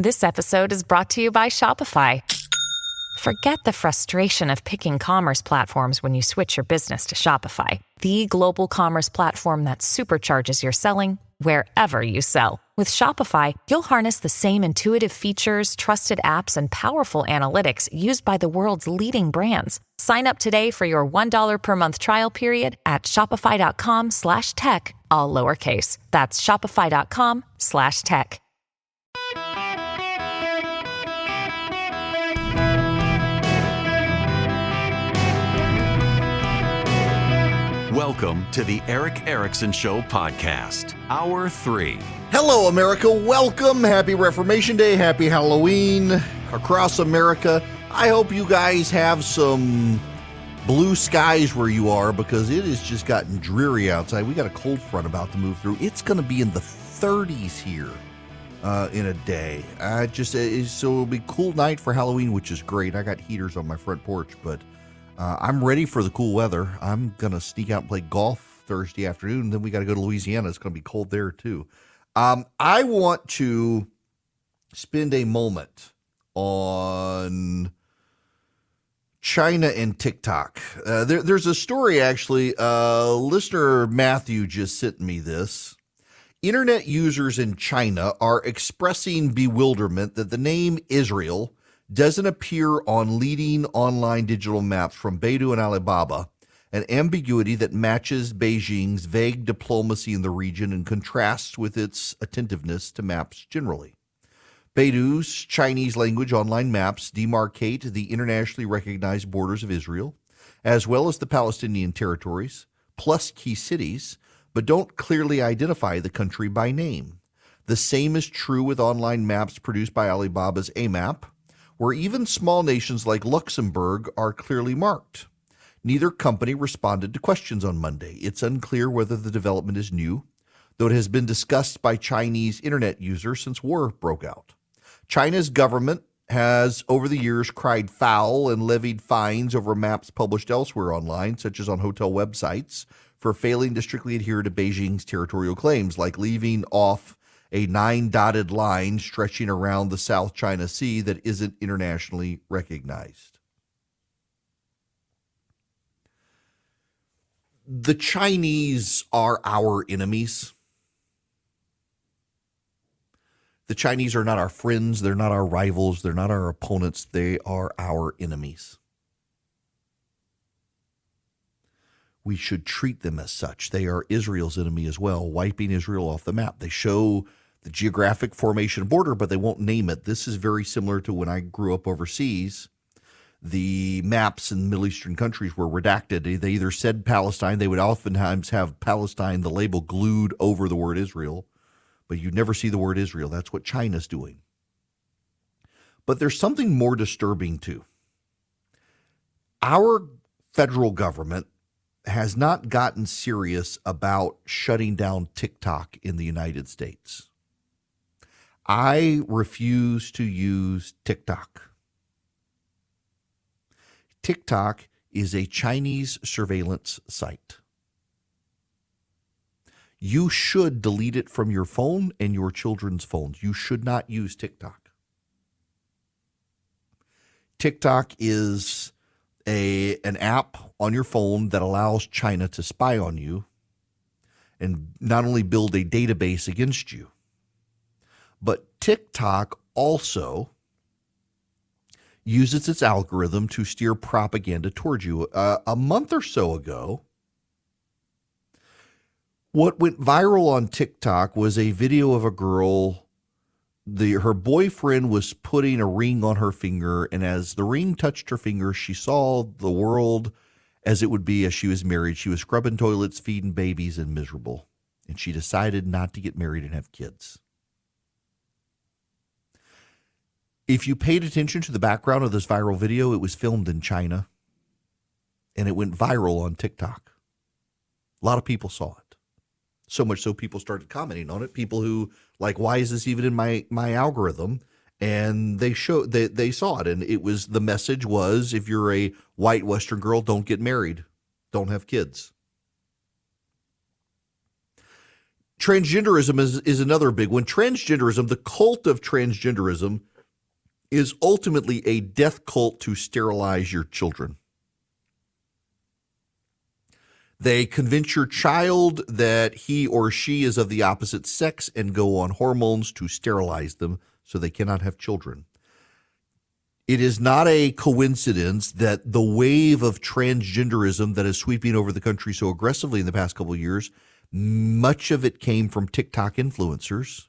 This episode is brought to you by Shopify. Forget the frustration of picking commerce platforms when you switch your business to Shopify, the global commerce platform that supercharges your selling wherever you sell. With Shopify, you'll harness the same intuitive features, trusted apps, and powerful analytics used by the world's leading brands. Sign up today for your $1 per month trial period at shopify.com/tech, all lowercase. That's shopify.com/tech. Welcome to the Eric Erickson Show podcast, Hour 3. Hello, America. Welcome. Happy Reformation Day. Happy Halloween across America. I hope you guys have some blue skies where you are because it has just gotten dreary outside. We got a cold front about to move through. It's going to be in the 30s here in a day. So it'll be a cool night for Halloween, which is great. I got heaters on my front porch, but I'm ready for the cool weather. I'm going to sneak out and play golf Thursday afternoon. Then we got to go to Louisiana. It's going to be cold there, too. I want to spend a moment on China and TikTok. There's a story, actually. Listener Matthew just sent me this. Internet users in China are expressing bewilderment that the name Israel doesn't appear on leading online digital maps from Baidu and Alibaba, an ambiguity that matches Beijing's vague diplomacy in the region and contrasts with its attentiveness to maps generally. Baidu's Chinese language online maps demarcate the internationally recognized borders of Israel, as well as the Palestinian territories, plus key cities, but don't clearly identify the country by name. The same is true with online maps produced by Alibaba's AMAP, where even small nations like Luxembourg are clearly marked. Neither company responded to questions on Monday. It's unclear whether the development is new, though it has been discussed by Chinese internet users since war broke out. China's government has, over the years, cried foul and levied fines over maps published elsewhere online, such as on hotel websites, for failing to strictly adhere to Beijing's territorial claims, like leaving off a 9-dotted line stretching around the South China Sea that isn't internationally recognized. The Chinese are our enemies. The Chinese are not our friends. They're not our rivals. They're not our opponents. They are our enemies. We should treat them as such. They are Israel's enemy as well, wiping Israel off the map. They show the geographic formation border, but they won't name it. This is very similar to when I grew up overseas. The maps in Middle Eastern countries were redacted. They either said Palestine. They would oftentimes have Palestine, the label, glued over the word Israel, but you never see the word Israel. That's what China's doing. But there's something more disturbing, too. Our federal government has not gotten serious about shutting down TikTok in the United States. I refuse to use TikTok. TikTok is a Chinese surveillance site. You should delete it from your phone and your children's phones. You should not use TikTok. TikTok is an app on your phone that allows China to spy on you and not only build a database against you, but TikTok also uses its algorithm to steer propaganda towards you. A month or so ago, what went viral on TikTok was a video of a girl. Her boyfriend was putting a ring on her finger, and as the ring touched her finger, she saw the world as it would be as she was married. She was scrubbing toilets, feeding babies, and miserable. And she decided not to get married and have kids. If you paid attention to the background of this viral video, it was filmed in China, and it went viral on TikTok. A lot of people saw it. So much so people started commenting on it. People who like, why is this even in my algorithm? And they saw it. And it was, the message was, if you're a white Western girl, don't get married. Don't have kids. Transgenderism is another big one. Transgenderism, the cult of transgenderism, is ultimately a death cult to sterilize your children. They convince your child that he or she is of the opposite sex and go on hormones to sterilize them so they cannot have children. It is not a coincidence that the wave of transgenderism that is sweeping over the country so aggressively in the past couple of years, much of it came from TikTok influencers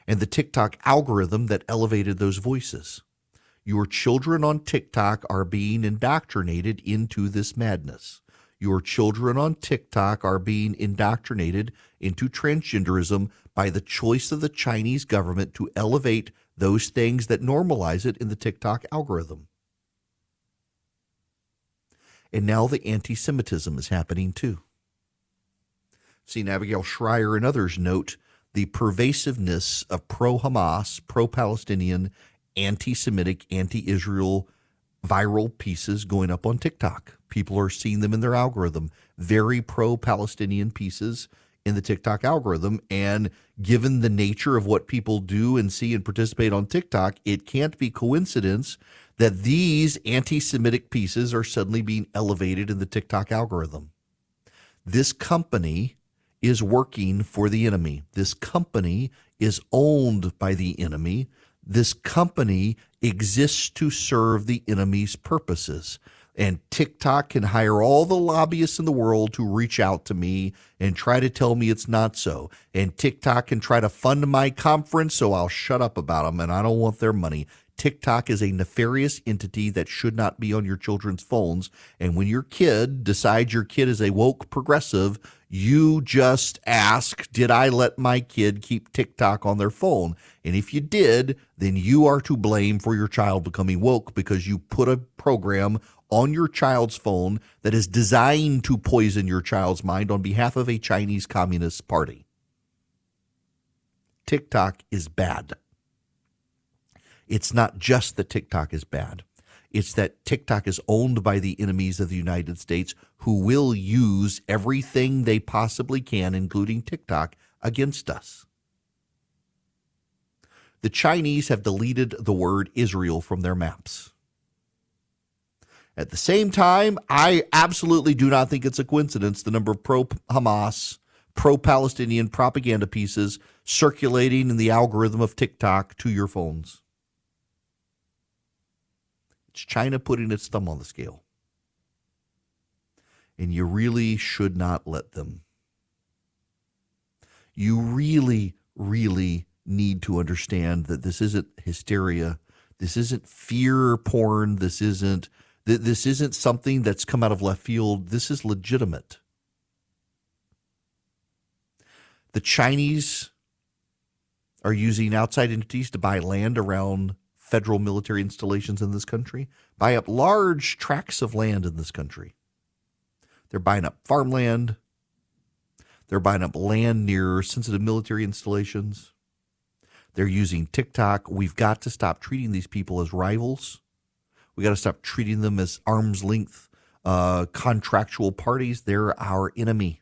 and the TikTok algorithm that elevated those voices. Your children on TikTok are being indoctrinated into this madness. Your children on TikTok are being indoctrinated into transgenderism by the choice of the Chinese government to elevate those things that normalize it in the TikTok algorithm. And now the anti-Semitism is happening too. See, Abigail Schreier and others note the pervasiveness of pro-Hamas, pro-Palestinian, anti-Semitic, anti-Israel viral pieces going up on TikTok. People are seeing them in their algorithm. Very pro-Palestinian pieces in the TikTok algorithm. And given the nature of what people do and see and participate on TikTok, it can't be coincidence that these anti-Semitic pieces are suddenly being elevated in the TikTok algorithm. This company is working for the enemy. This company is owned by the enemy. This company exists to serve the enemy's purposes. And TikTok can hire all the lobbyists in the world to reach out to me and try to tell me it's not so. And TikTok can try to fund my conference, so I'll shut up about them, and I don't want their money. TikTok is a nefarious entity that should not be on your children's phones. And when your kid decides your kid is a woke progressive, you just ask, did I let my kid keep TikTok on their phone? And if you did, then you are to blame for your child becoming woke because you put a program on your child's phone that is designed to poison your child's mind on behalf of a Chinese Communist Party. TikTok is bad. It's not just that TikTok is bad. It's that TikTok is owned by the enemies of the United States who will use everything they possibly can, including TikTok, against us. The Chinese have deleted the word Israel from their maps. At the same time, I absolutely do not think it's a coincidence the number of pro-Hamas, pro-Palestinian propaganda pieces circulating in the algorithm of TikTok to your phones. It's China putting its thumb on the scale. And you really should not let them. You really, really need to understand that this isn't hysteria. This isn't fear porn. This isn't something that's come out of left field. This is legitimate. The Chinese are using outside entities to buy land around federal military installations in this country, buy up large tracts of land in this country. They're buying up farmland. They're buying up land near sensitive military installations. They're using TikTok. We've got to stop treating these people as rivals. We got to stop treating them as arm's length contractual parties. They're our enemy.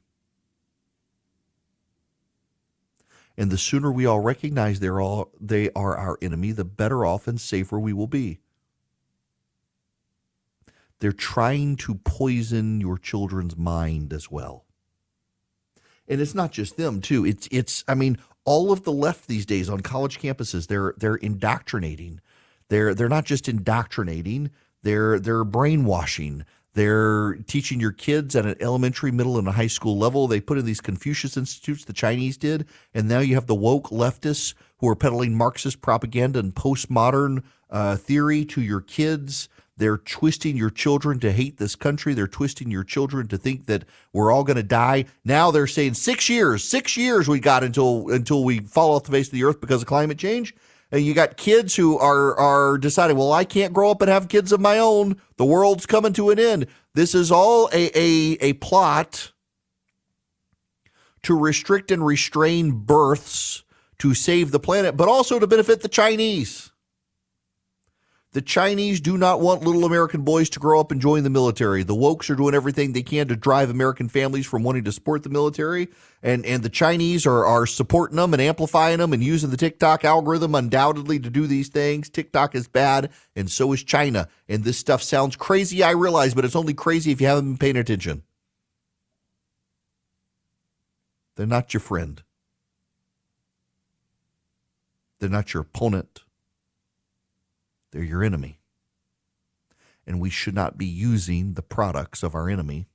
And the sooner we all recognize they are our enemy, the better off and safer we will be. They're trying to poison your children's mind as well. And it's not just them, too. It's all of the left these days on college campuses, they're indoctrinating. They're not just indoctrinating, they're brainwashing. They're teaching your kids at an elementary, middle, and a high school level. They put in these Confucius Institutes, the Chinese did, and now you have the woke leftists who are peddling Marxist propaganda and postmodern theory to your kids. They're twisting your children to hate this country. They're twisting your children to think that we're all going to die. Now they're saying 6 years we got until we fall off the face of the earth because of climate change. And you got kids who are deciding, well, I can't grow up and have kids of my own. The world's coming to an end. This is all a plot to restrict and restrain births to save the planet, but also to benefit the Chinese. The Chinese do not want little American boys to grow up and join the military. The wokes are doing everything they can to drive American families from wanting to support the military. And the Chinese are supporting them and amplifying them and using the TikTok algorithm undoubtedly to do these things. TikTok is bad, and so is China. And this stuff sounds crazy, I realize, but it's only crazy if you haven't been paying attention. They're not your friend. They're not your opponent. They're your enemy. And we should not be using the products of our enemy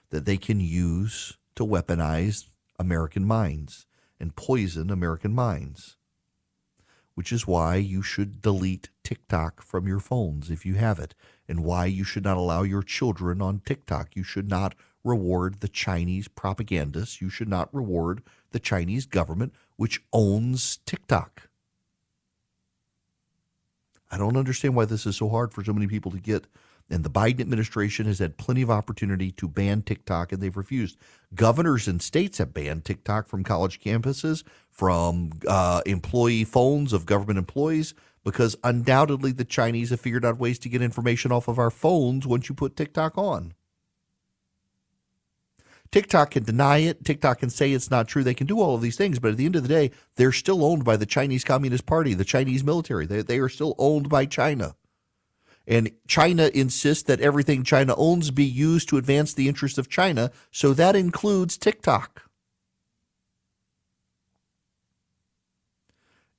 that they can use to weaponize American minds and poison American minds, which is why you should delete TikTok from your phones if you have it, and why you should not allow your children on TikTok. You should not reward the Chinese propagandists. You should not reward the Chinese government, which owns TikTok. I don't understand why this is so hard for so many people to get. And the Biden administration has had plenty of opportunity to ban TikTok, and they've refused. Governors and states have banned TikTok from college campuses, from employee phones of government employees, because undoubtedly the Chinese have figured out ways to get information off of our phones once you put TikTok on. TikTok can deny it. TikTok can say it's not true. They can do all of these things, but at the end of the day, they're still owned by the Chinese Communist Party, the Chinese military. They are still owned by China. And China insists that everything China owns be used to advance the interests of China, so that includes TikTok.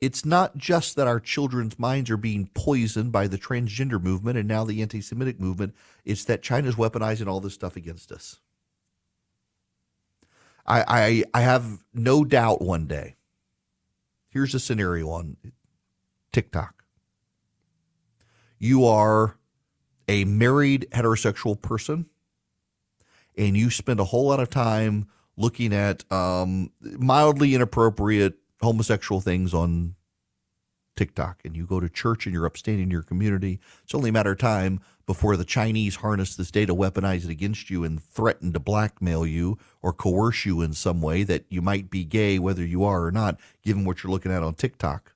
It's not just that our children's minds are being poisoned by the transgender movement and now the anti-Semitic movement. It's that China's weaponizing all this stuff against us. I have no doubt one day. Here's a scenario on TikTok. You are a married heterosexual person, and you spend a whole lot of time looking at mildly inappropriate homosexual things on TikTok, and you go to church and you're upstanding in your community. It's only a matter of time before the Chinese harness this data, weaponize it against you, and threaten to blackmail you or coerce you in some way that you might be gay, whether you are or not, given what you're looking at on TikTok.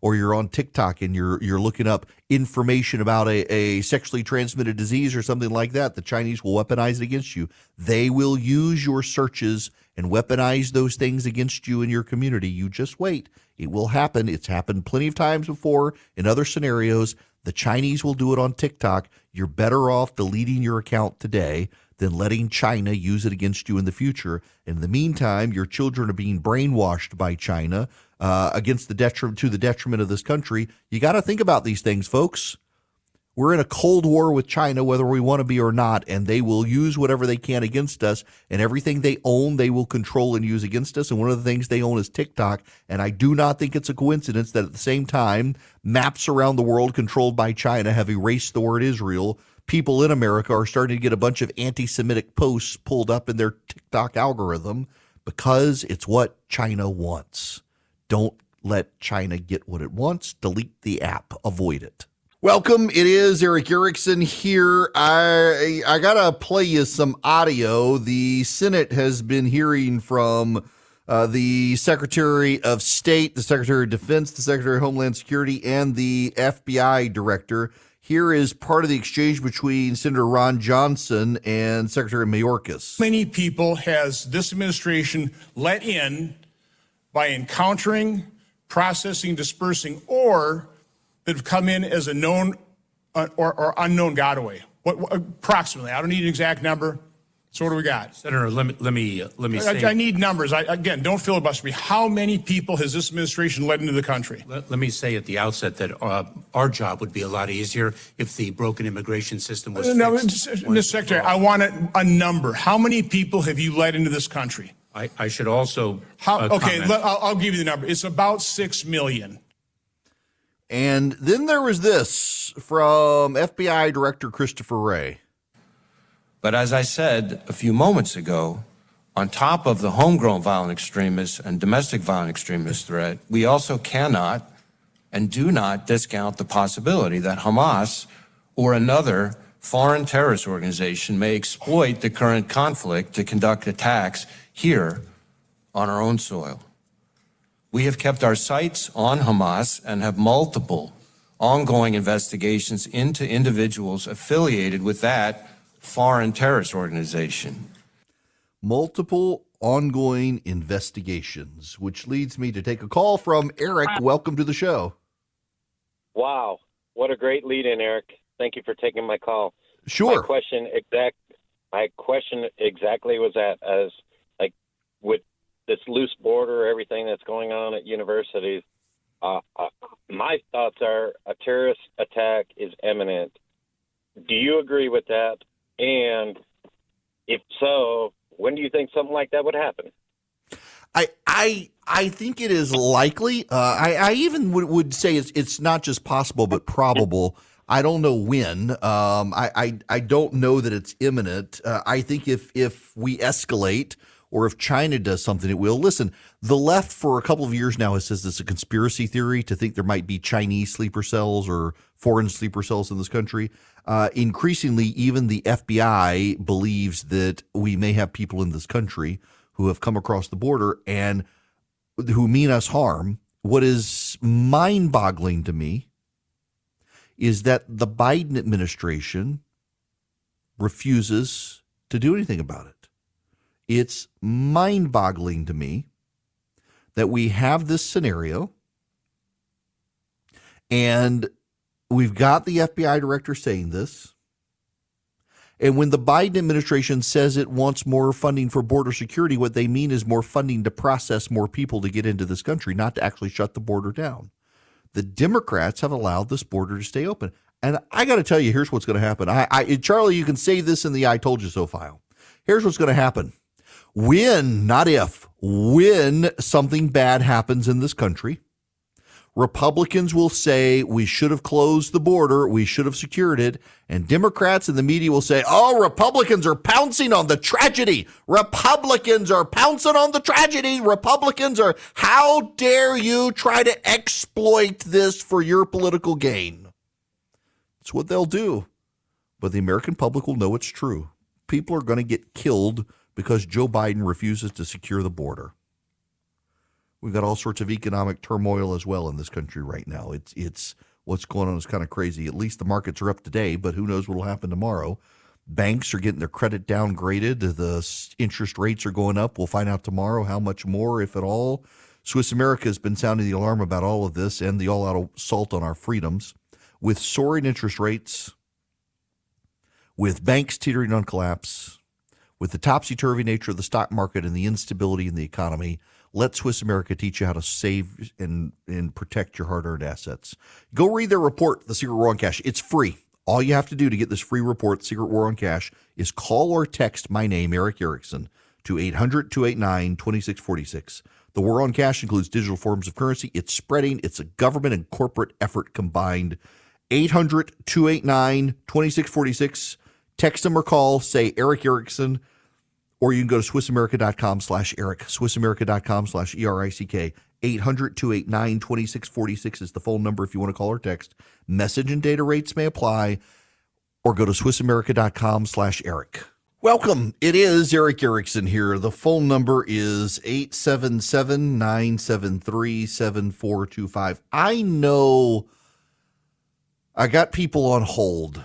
Or you're on TikTok and you're looking up information about a sexually transmitted disease or something like that. The Chinese will weaponize it against you. They will use your searches and weaponize those things against you in your community. You just wait. It will happen. It's happened plenty of times before in other scenarios. The Chinese will do it on TikTok. You're better off deleting your account today than letting China use it against you in the future. In the meantime, your children are being brainwashed by China against the detriment of this country. You got to think about these things, folks. We're in a cold war with China, whether we want to be or not, and they will use whatever they can against us, and everything they own, they will control and use against us. And one of the things they own is TikTok, and I do not think it's a coincidence that at the same time, maps around the world controlled by China have erased the word Israel. People in America are starting to get a bunch of anti-Semitic posts pulled up in their TikTok algorithm because it's what China wants. Don't let China get what it wants. Delete the app. Avoid it. Welcome. It is Eric Erickson here. I got to play you some audio. The Senate has been hearing from the Secretary of State, the Secretary of Defense, the Secretary of Homeland Security, and the FBI Director. Here is part of the exchange between Senator Ron Johnson and Secretary Mayorkas. Many people has this administration let in by encountering, processing, dispersing, or that have come in as a known or unknown Godaway? What approximately? I don't need an exact number. So what do we got? Senator, let me say. I need numbers. Again, don't filibuster me. How many people has this administration let into the country? Let me say at the outset that our job would be a lot easier if the broken immigration system was No, fixed. Mr. Secretary, I want a number. How many people have you let into this country? I should also okay, comment. I'll give you the number. It's about 6 million. And then there was this from FBI Director Christopher Wray. But as I said a few moments ago, on top of the homegrown violent extremist and domestic violent extremist threat, we also cannot and do not discount the possibility that Hamas or another foreign terrorist organization may exploit the current conflict to conduct attacks here on our own soil. We have kept our sights on Hamas and have multiple ongoing investigations into individuals affiliated with that foreign terrorist organization. Multiple ongoing investigations, which leads me to take a call from Eric. Welcome to the show. Wow. What a great lead in, Eric. Thank you for taking my call. Sure. My question exactly was that, as like with this loose border, everything that's going on at universities, my thoughts are a terrorist attack is imminent. Do you agree with that? And if so, when do you think something like that would happen? I think it is likely. I even would say it's not just possible, but probable. I don't know when. I don't know that it's imminent. I think if we escalate or if China does something, it will. Listen, the left for a couple of years now has said it's a conspiracy theory to think there might be Chinese sleeper cells or foreign sleeper cells in this country. Increasingly, even the FBI believes that we may have people in this country who have come across the border and who mean us harm. What is mind-boggling to me is that the Biden administration refuses to do anything about it. It's mind-boggling to me that we have this scenario and we've got the FBI director saying this. And when the Biden administration says it wants more funding for border security, what they mean is more funding to process more people to get into this country, not to actually shut the border down. The Democrats have allowed this border to stay open. And I got to tell you, here's what's going to happen. Charlie, you can save this in the I told you so file. Here's what's going to happen. When, not if, when something bad happens in this country, Republicans will say we should have closed the border, we should have secured it, and Democrats and the media will say, oh, Republicans are pouncing on the tragedy. Republicans are pouncing on the tragedy. Republicans are, how dare you try to exploit this for your political gain? It's what they'll do. But the American public will know it's true. People are going to get killed because Joe Biden refuses to secure the border. We've got all sorts of economic turmoil as well in this country right now. It's what's going on is kind of crazy. At least the markets are up today, but who knows what will happen tomorrow. Banks are getting their credit downgraded. The interest rates are going up. We'll find out tomorrow how much more, if at all. Swiss America has been sounding the alarm about all of this and the all-out assault on our freedoms. With soaring interest rates, with banks teetering on collapse, with the topsy-turvy nature of the stock market and the instability in the economy, let Swiss America teach you how to save and protect your hard-earned assets. Go read their report, The Secret War on Cash. It's free. All you have to do to get this free report, The Secret War on Cash, is call or text my name, Eric Erickson, to 800-289-2646. The war on cash includes digital forms of currency. It's spreading. It's a government and corporate effort combined. 800-289-2646. Text them or call, say Eric Erickson, or you can go to SwissAmerica.com/Eric, SwissAmerica.com/ERICK. 800-289-2646 is the phone number if you want to call or text. Message and data rates may apply, or go to SwissAmerica.com/Eric. Welcome. It is Eric Erickson here. The phone number is 877-973-7425. I know I got people on hold,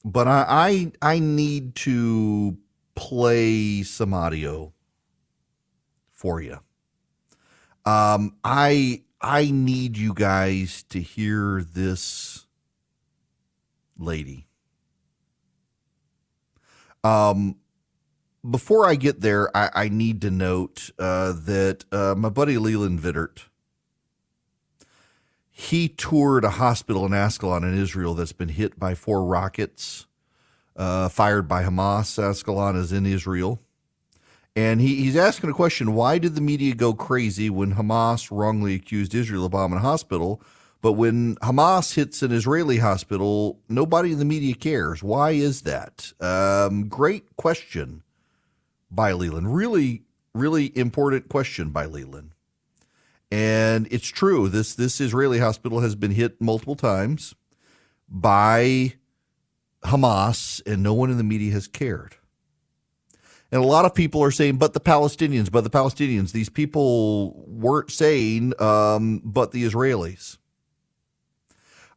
but I need to play some audio for you. I need you guys to hear this lady. Before I get there, I need to note that my buddy Leland Vittert, he toured a hospital in Ascalon in Israel that's been hit by 4 rockets fired by Hamas. Ascalon is in Israel. And he's asking a question, why did the media go crazy when Hamas wrongly accused Israel of bombing a hospital? But when Hamas hits an Israeli hospital, nobody in the media cares. Why is that? Great question by Leland. Really, really important question by Leland. And it's true. This Israeli hospital has been hit multiple times by Hamas, and no one in the media has cared. And a lot of people are saying, but the Palestinians. These people weren't saying, but the Israelis.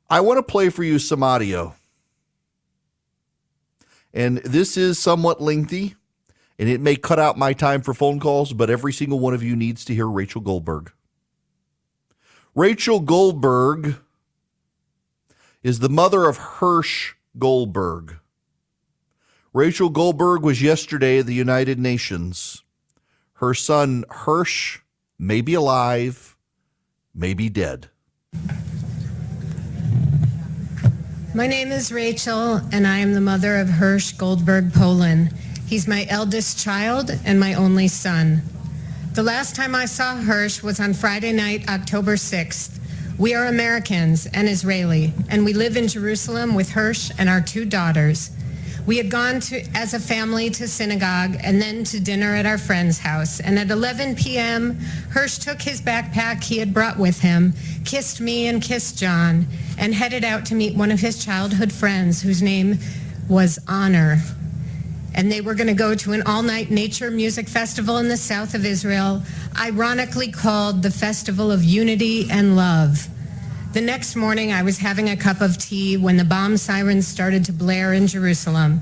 I want to play for you some audio. And this is somewhat lengthy, and it may cut out my time for phone calls, but every single one of you needs to hear Rachel Goldberg. Rachel Goldberg is the mother of Hirsch Goldberg. Rachel Goldberg was yesterday at the United Nations. Her son, Hirsch, may be alive, may be dead. My name is Rachel, and I am the mother of Hirsch Goldberg Poland. He's my eldest child and my only son. The last time I saw Hirsch was on Friday night, October 6th. We are Americans and Israeli, and we live in Jerusalem with Hirsch and our 2 daughters. We had gone as a family to synagogue and then to dinner at our friend's house. And at 11 p.m., Hirsch took his backpack he had brought with him, kissed me and kissed John, and headed out to meet one of his childhood friends whose name was Honor. And they were going to go to an all-night nature music festival in the south of Israel, ironically called the Festival of Unity and Love. The next morning, I was having a cup of tea when the bomb sirens started to blare in Jerusalem.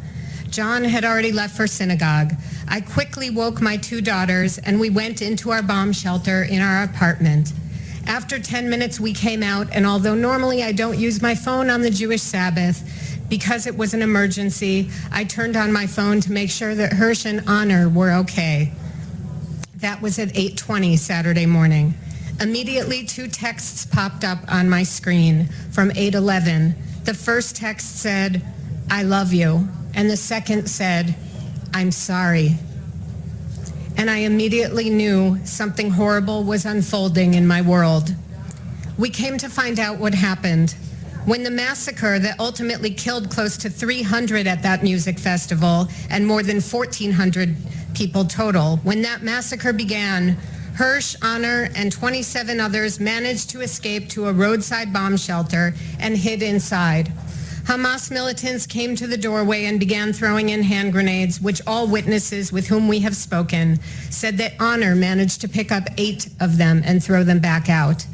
John had already left for synagogue. I quickly woke my 2 daughters, and we went into our bomb shelter in our apartment. After 10 minutes, we came out, and although normally I don't use my phone on the Jewish Sabbath, because it was an emergency, I turned on my phone to make sure that Hirsch and Honor were okay. That was at 8:20 Saturday morning. Immediately, 2 texts popped up on my screen from 8:11. The first text said, "I love you," and the second said, "I'm sorry." And I immediately knew something horrible was unfolding in my world. We came to find out what happened. When the massacre that ultimately killed close to 300 at that music festival and more than 1,400 people total, when that massacre began, Hirsch, Honor, and 27 others managed to escape to a roadside bomb shelter and hid inside. Hamas militants came to the doorway and began throwing in hand grenades, which all witnesses with whom we have spoken said that Honor managed to pick up 8 of them and throw them back out.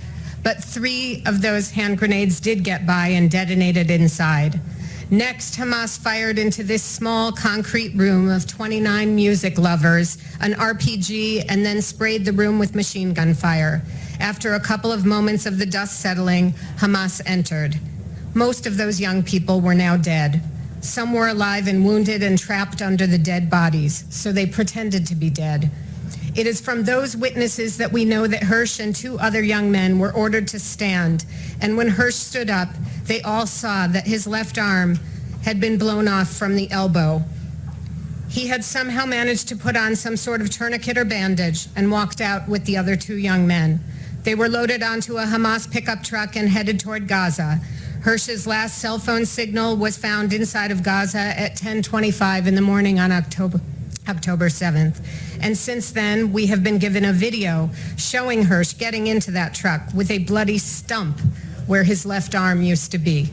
But 3 of those hand grenades did get by and detonated inside. Next, Hamas fired into this small concrete room of 29 music lovers, an RPG, and then sprayed the room with machine gun fire. After a couple of moments of the dust settling, Hamas entered. Most of those young people were now dead. Some were alive and wounded and trapped under the dead bodies, so they pretended to be dead. It is from those witnesses that we know that Hirsch and 2 other young men were ordered to stand, and when Hirsch stood up, they all saw that his left arm had been blown off from the elbow. He had somehow managed to put on some sort of tourniquet or bandage and walked out with the other 2 young men. They were loaded onto a Hamas pickup truck and headed toward Gaza. Hirsch's last cell phone signal was found inside of Gaza at 10:25 in the morning on October 7th. And since then, we have been given a video showing Hirsch getting into that truck with a bloody stump where his left arm used to be.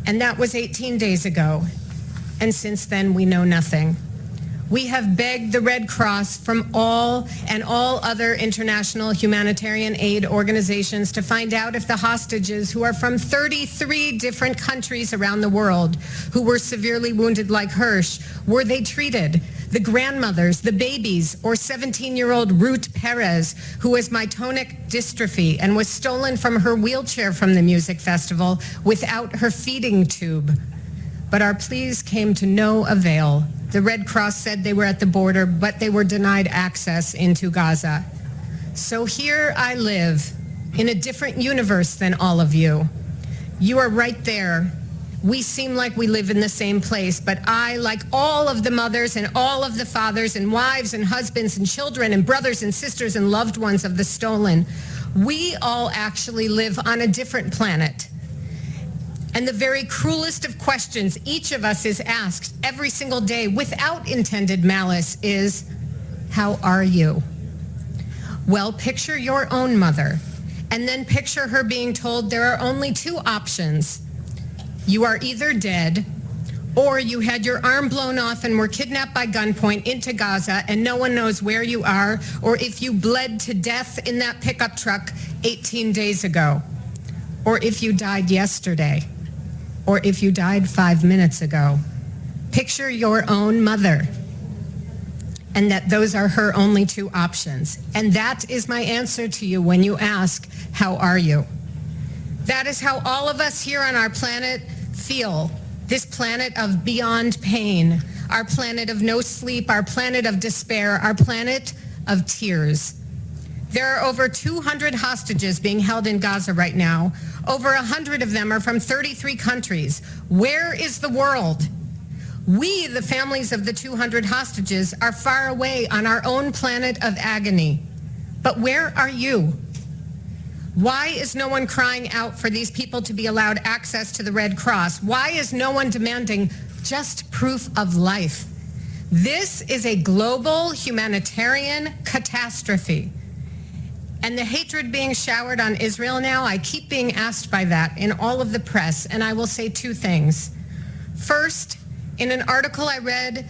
And that was 18 days ago. And since then, we know nothing. We have begged the Red Cross from all other international humanitarian aid organizations to find out if the hostages, who are from 33 different countries around the world, who were severely wounded like Hirsch, were they treated? The grandmothers, the babies, or 17-year-old Ruth Perez, who has myotonic dystrophy and was stolen from her wheelchair from the music festival without her feeding tube. But our pleas came to no avail. The Red Cross said they were at the border, but they were denied access into Gaza. So here I live, in a different universe than all of you. You are right there. We seem like we live in the same place, but I, like all of the mothers and all of the fathers and wives and husbands and children and brothers and sisters and loved ones of the stolen, we all actually live on a different planet. And the very cruelest of questions each of us is asked every single day without intended malice is, how are you? Well, picture your own mother, and then picture her being told there are only 2 options. You are either dead or you had your arm blown off and were kidnapped by gunpoint into Gaza and no one knows where you are, or if you bled to death in that pickup truck 18 days ago, or if you died yesterday, or if you died 5 minutes ago. Picture your own mother, and that those are her only two options. And that is my answer to you when you ask, how are you? That is how all of us here on our planet feel. This planet of beyond pain, our planet of no sleep, our planet of despair, our planet of tears. There are over 200 hostages being held in Gaza right now. Over 100 of them are from 33 countries. Where is the world? We, the families of the 200 hostages, are far away on our own planet of agony. But where are you? Why is no one crying out for these people to be allowed access to the Red Cross? Why is no one demanding just proof of life? This is a global humanitarian catastrophe. And the hatred being showered on Israel now, I keep being asked by that in all of the press, and I will say two things. First, in an article I read,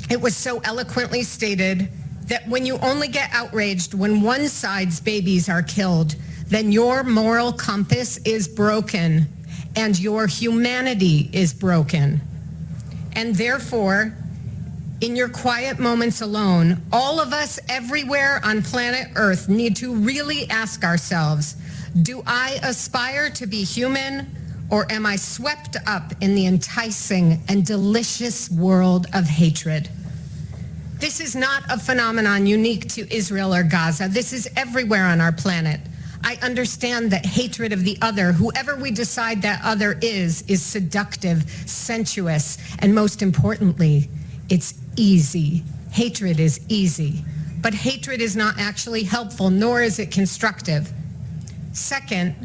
it was so eloquently stated that when you only get outraged when one side's babies are killed, then your moral compass is broken and your humanity is broken. And therefore, in your quiet moments alone, all of us everywhere on planet Earth need to really ask ourselves, do I aspire to be human, or am I swept up in the enticing and delicious world of hatred? This is not a phenomenon unique to Israel or Gaza. This is everywhere on our planet. I understand that hatred of the other, whoever we decide that other is seductive, sensuous, and most importantly, it's easy. Hatred is easy. But hatred is not actually helpful, nor is it constructive. Second,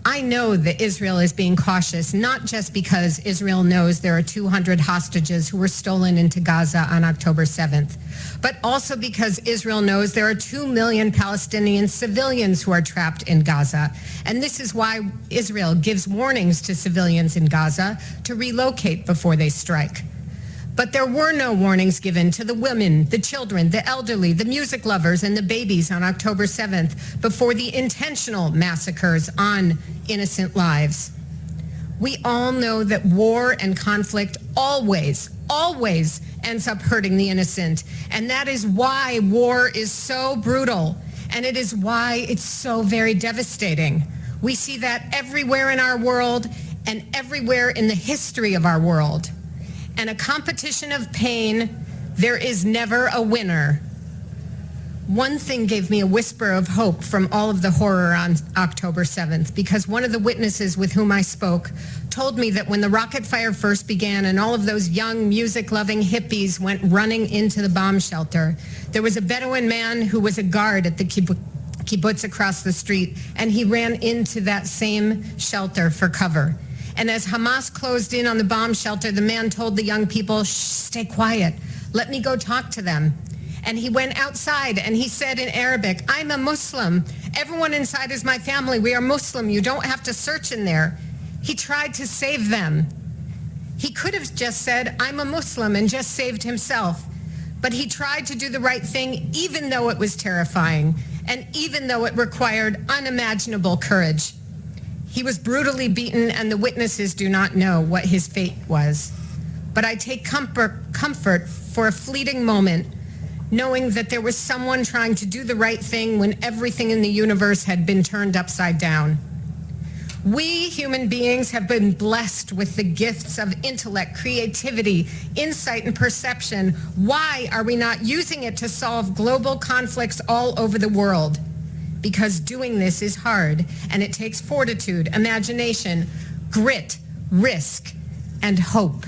I know that Israel is being cautious, not just because Israel knows there are 200 hostages who were stolen into Gaza on October 7th, but also because Israel knows there are 2 million Palestinian civilians who are trapped in Gaza. And this is why Israel gives warnings to civilians in Gaza to relocate before they strike. But there were no warnings given to the women, the children, the elderly, the music lovers, and the babies on October 7th before the intentional massacres on innocent lives. We all know that war and conflict always ends up hurting the innocent. And that is why war is so brutal. And it is why it's so very devastating. We see that everywhere in our world and everywhere in the history of our world. And a competition of pain, there is never a winner. One thing gave me a whisper of hope from all of the horror on October 7th, because one of the witnesses with whom I spoke told me that when the rocket fire first began and all of those young music-loving hippies went running into the bomb shelter, there was a Bedouin man who was a guard at the kibbutz across the street, and he ran into that same shelter for cover. And as Hamas closed in on the bomb shelter, the man told the young people, shh, stay quiet. Let me go talk to them. And he went outside and he said in Arabic, I'm a Muslim. Everyone inside is my family. We are Muslim. You don't have to search in there. He tried to save them. He could have just said, I'm a Muslim, and just saved himself. But he tried to do the right thing, even though it was terrifying, and even though it required unimaginable courage. He was brutally beaten, and the witnesses do not know what his fate was. But I take comfort for a fleeting moment, knowing that there was someone trying to do the right thing when everything in the universe had been turned upside down. We human beings have been blessed with the gifts of intellect, creativity, insight, and perception. Why are we not using it to solve global conflicts all over the world? Because doing this is hard, and it takes fortitude, imagination, grit, risk, and hope.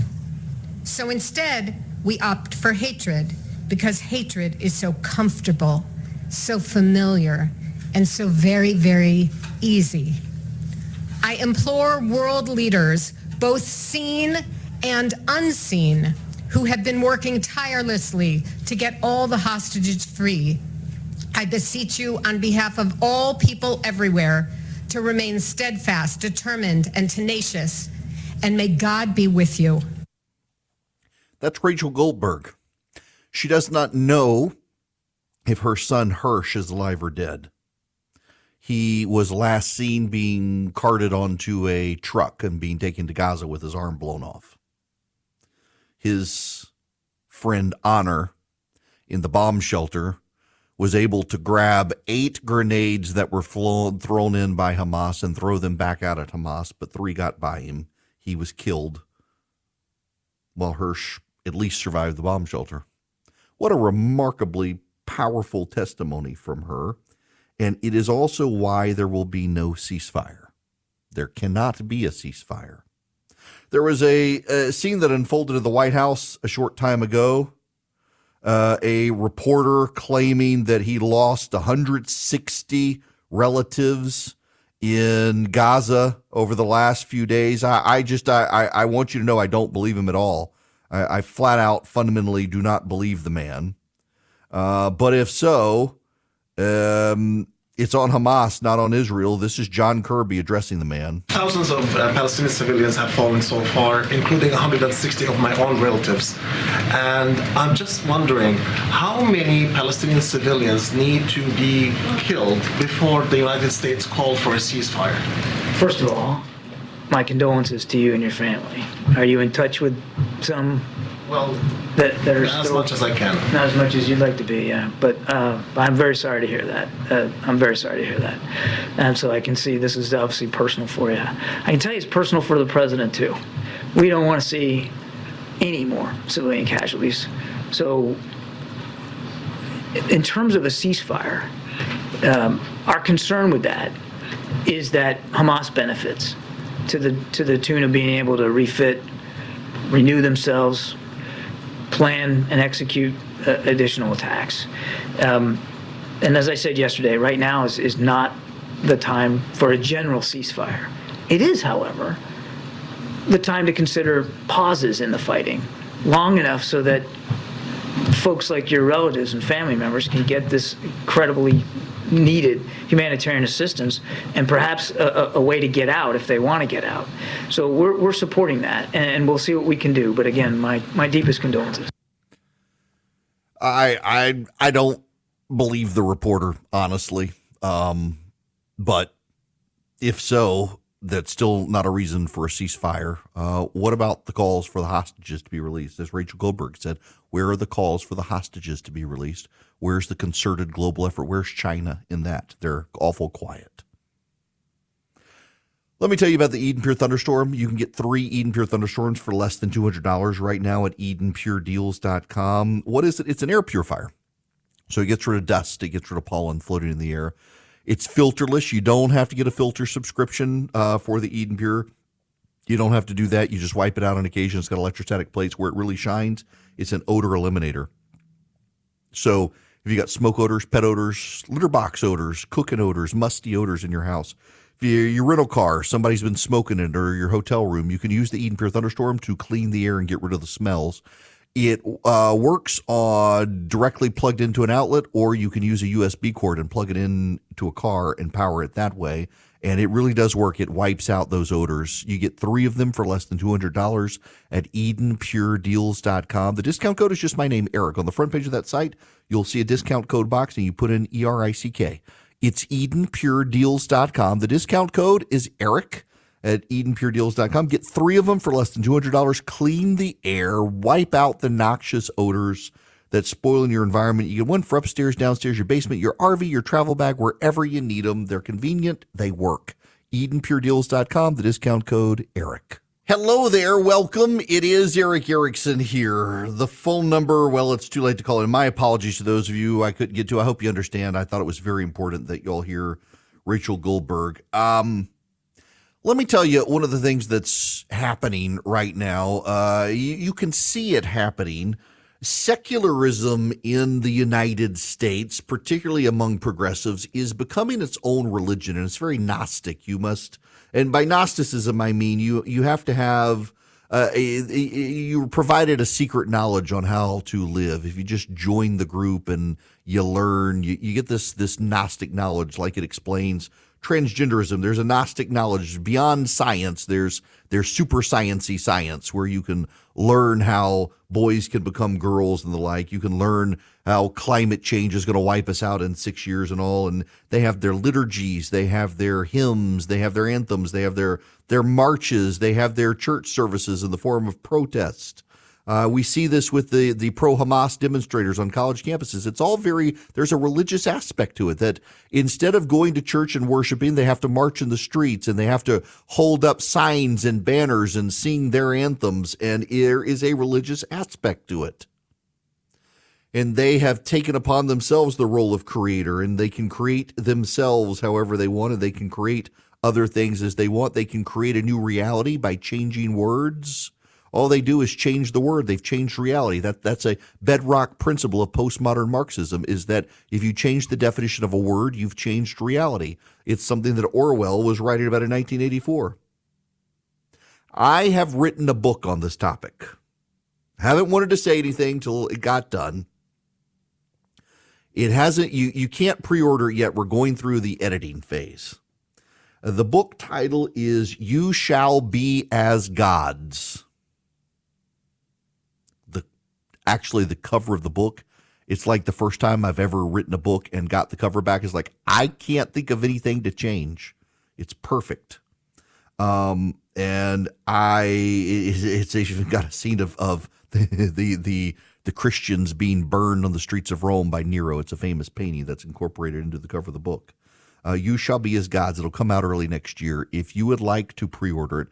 So instead, we opt for hatred, because hatred is so comfortable, so familiar, and so very, very easy. I implore world leaders, both seen and unseen, who have been working tirelessly to get all the hostages free. I beseech you on behalf of all people everywhere to remain steadfast, determined, and tenacious, and may God be with you. That's Rachel Goldberg. She does not know if her son Hirsch is alive or dead. He was last seen being carted onto a truck and being taken to Gaza with his arm blown off. His friend Honor in the bomb shelter was able to grab 8 grenades that were thrown in by Hamas and throw them back out at Hamas, but 3 got by him. He was killed while Hirsch at least survived the bomb shelter. What a remarkably powerful testimony from her. And it is also why there will be no ceasefire. There cannot be a ceasefire. There was a scene that unfolded at the White House a short time ago. A reporter claiming that he lost 160 relatives in Gaza over the last few days. I want you to know I don't believe him at all. I flat out fundamentally do not believe the man. But if so, it's on Hamas, not on Israel. This is John Kirby addressing the man. Thousands of Palestinian civilians have fallen so far, including 160 of my own relatives. And I'm just wondering, how many Palestinian civilians need to be killed before the United States called for a ceasefire? First of all, my condolences to you and your family. Are you in touch with some? Well, that are as much as I can. Not as much as you'd like to be, yeah. But I'm very sorry to hear that. I'm very sorry to hear that. And so I can see this is obviously personal for you. I can tell you it's personal for the president, too. We don't want to see any more civilian casualties. So in terms of a ceasefire, our concern with that is that Hamas benefits to the tune of being able to refit, renew themselves, plan and execute additional attacks. And as I said yesterday, right now is not the time for a general ceasefire. It is, however, the time to consider pauses in the fighting long enough so that folks like your relatives and family members can get this incredibly needed humanitarian assistance and perhaps a way to get out if they want to get out. So we're supporting that, and we'll see what we can do. But again, my deepest condolences. I don't believe the reporter, honestly. But if so, that's still not a reason for a ceasefire. What about the calls for the hostages to be released? As Rachel Goldberg said, where are the calls for the hostages to be released? Where's the concerted global effort? Where's China in that? They're awful quiet. Let me tell you about the Eden Pure Thunderstorm. You can get 3 Eden Pure Thunderstorms for less than $200 right now at EdenPureDeals.com. What is it? It's an air purifier. So it gets rid of dust. It gets rid of pollen floating in the air. It's filterless. You don't have to get a filter subscription for the Eden Pure. You don't have to do that. You just wipe it out on occasion. It's got electrostatic plates where it really shines. It's an odor eliminator. So if you got smoke odors, pet odors, litter box odors, cooking odors, musty odors in your house, if your rental car, somebody's been smoking in it, or your hotel room, you can use the Eden Pure Thunderstorm to clean the air and get rid of the smells. It works directly plugged into an outlet, or you can use a USB cord and plug it into a car and power it that way. And it really does work. It wipes out those odors. You get 3 of them for less than $200 at EdenPureDeals.com. The discount code is just my name, Eric. On the front page of that site, you'll see a discount code box, and you put in ERICK. It's EdenPureDeals.com. The discount code is Eric at EdenPureDeals.com. Get 3 of them for less than $200. Clean the air, wipe out the noxious odors that spoil in your environment. You get 1 for upstairs, downstairs, your basement, your RV, your travel bag, wherever you need them. They're convenient. They work. EdenPureDeals.com. The discount code, Eric. Hello there. Welcome. It is Eric Erickson here. The phone number, well, it's too late to call in. My apologies to those of you I couldn't get to. I hope you understand. I thought it was very important that y'all hear Rachel Goldberg. Let me tell you one of the things that's happening right now. You can see it happening. Secularism in the United States, particularly among progressives, is becoming its own religion, and it's very Gnostic. You must, and by Gnosticism, I mean you have to have, you're provided a secret knowledge on how to live. If you just join the group and you learn, you get this Gnostic knowledge, like it explains transgenderism. There's a Gnostic knowledge beyond science. There's super sciencey science where you can learn how boys can become girls and the like. You can learn how climate change is going to wipe us out in 6 years and all. And they have their liturgies, they have their hymns, they have their anthems, they have their marches, they have their church services in the form of protest. We see this with the pro-Hamas demonstrators on college campuses. It's all there's a religious aspect to it, that instead of going to church and worshiping, they have to march in the streets and they have to hold up signs and banners and sing their anthems. And there is a religious aspect to it. And they have taken upon themselves the role of creator, and they can create themselves however they want, and they can create other things as they want. They can create a new reality by changing words. All they do is change the word. They've changed reality. That's a bedrock principle of postmodern Marxism, is that if you change the definition of a word, you've changed reality. It's something that Orwell was writing about in 1984. I have written a book on this topic. Haven't wanted to say anything till it got done. It hasn't, you can't pre-order it yet. We're going through the editing phase. The book title is You Shall Be as Gods. Actually, the cover of the book, it's like the first time I've ever written a book and got the cover back. It's like, I can't think of anything to change. It's perfect. And it's even got a scene of the Christians being burned on the streets of Rome by Nero. It's a famous painting that's incorporated into the cover of the book. You Shall Be as Gods. It'll come out early next year. If you would like to pre-order it,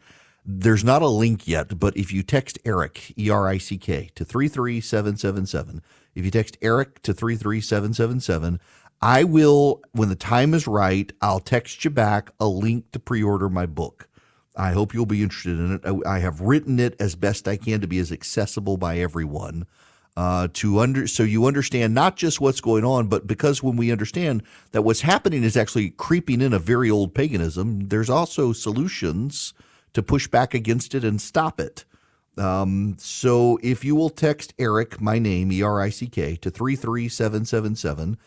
there's not a link yet, but if you text Eric, E-R-I-C-K, to 33777, if you text Eric to 33777, I will, when the time is right, I'll text you back a link to pre-order my book. I hope you'll be interested in it. I have written it as best I can to be as accessible by everyone, so you understand not just what's going on, but because when we understand that what's happening is actually creeping in a very old paganism, there's also solutions to push back against it and stop it. So if you will text Eric, my name, E-R-I-C-K, to 33777,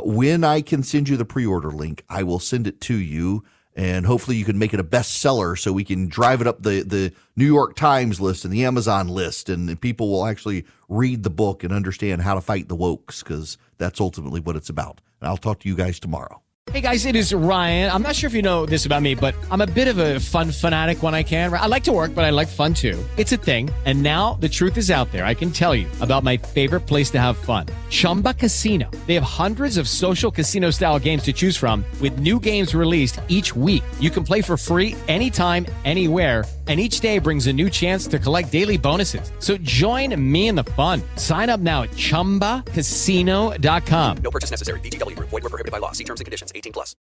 when I can send you the pre-order link, I will send it to you, and hopefully you can make it a bestseller so we can drive it up the New York Times list and the Amazon list, and people will actually read the book and understand how to fight the wokes, because that's ultimately what it's about. And I'll talk to you guys tomorrow. Hey guys, it is Ryan. I'm not sure if you know this about me, but I'm a bit of a fun fanatic when I can. I like to work, but I like fun too. It's a thing. And now the truth is out there. I can tell you about my favorite place to have fun. Chumba Casino. They have hundreds of social casino style games to choose from, with new games released each week. You can play for free anytime, anywhere. And each day brings a new chance to collect daily bonuses. So join me in the fun. Sign up now at ChumbaCasino.com. No purchase necessary. VGW Group. Void where prohibited by law. See terms and conditions. 18+.